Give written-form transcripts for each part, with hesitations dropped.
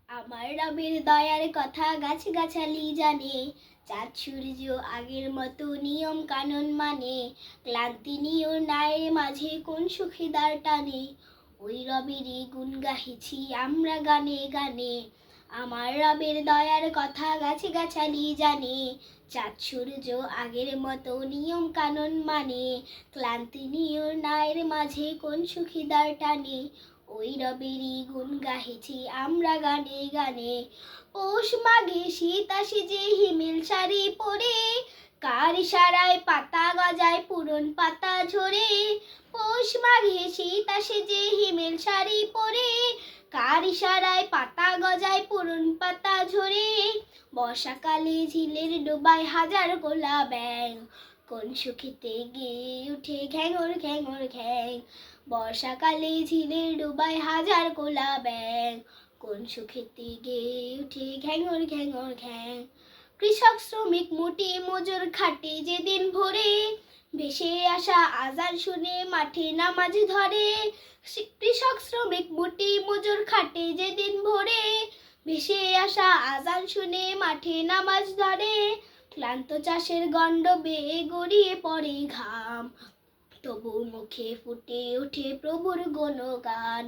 আমার রবের দয়ার কথা গাছগাছালি জানে, চাঁদ সূর্য আগের মতো নিয়ম কানুন মানে, ক্লান্তি নিও নায়ের মাঝে কোন সুখীদার টানে, ওই রবেরই গুণ গাহিছি আমরা গানে গানে। আমার রবের দয়ার কথা গাছগাছালি জানে, চাঁদ সূর্য আগের মতো নিয়ম কানুন মানে, ক্লান্তি নিও নায়ের মাঝে কোন সুখীদার টানে, ওই রবেরই গুণ গাহিছি আমরা গানে গানে। পৌষ মাঘে শীত আসে যে হিমেল শাড়ি পরে, কার ইশারায় পাতা গজায় পুরন পাতা ঝরে। পৌষ মাঘে শীত আসে যে হিমেল শাড়ি পরে, কার ইশারায় পাতা গজায় পুরন পাতা ঝরে। বর্ষাকালে ঝিলের ডোবায় হাজার গোলা ব্যাঙ, কোন সুখেতে গেয়ে উঠে ঘ্যাঙর ঘ্যাঙর ঘ্যাং। বর্ষাকালে ঝিলের ডোবায় হাজার গোলা ব্যাঙ, কোন সুখেতে গেয়ে উঠে ঘ্যাঙর ঘ্যাঙর ঘ্যাং। কৃষক শ্রমিক মুটি মজুর খাটে যেদিন ভোরে, ভেসে আসা আজান শুনে মাঠে নামাজ ধরে। কৃষক শ্রমিক মুটি মজুর খাটে যেদিন ভোরে, ভেসে আসা আজান শুনে মাঠে নামাজ ধরে। ক্লান্ত চাষের গণ্ড বেয়ে গড়িয়ে পড়ে ঘাম, তবু মুখে ফুটে ওঠে প্রভুর গুণগান।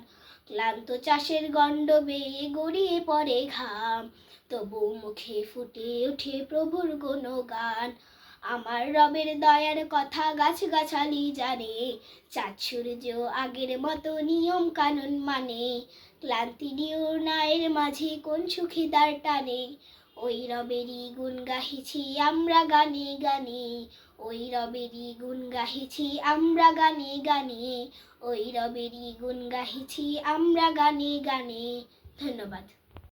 ক্লান্ত চাষের গণ্ড বেয়ে গড়িয়ে পড়ে ঘাম, তবু মুখে ফুটে ওঠে প্রভুর গুণগান। আমার রবের দয়ার কথা গাছগাছালি জানে, চাঁদ সূর্য আগের মতো নিয়ম কানুন মানে, ক্লান্তি নিও নায়ের মাঝে কোন সুখীদার টানে, ওই রবেরই গুণ গাহিছি আমরা গানে গানে। ওই রবেরই গুণ গাহিছি আমরা গানে গানে, ওই রবেরই গুণ গাহিছি আমরা গানে গানে। ধন্যবাদ।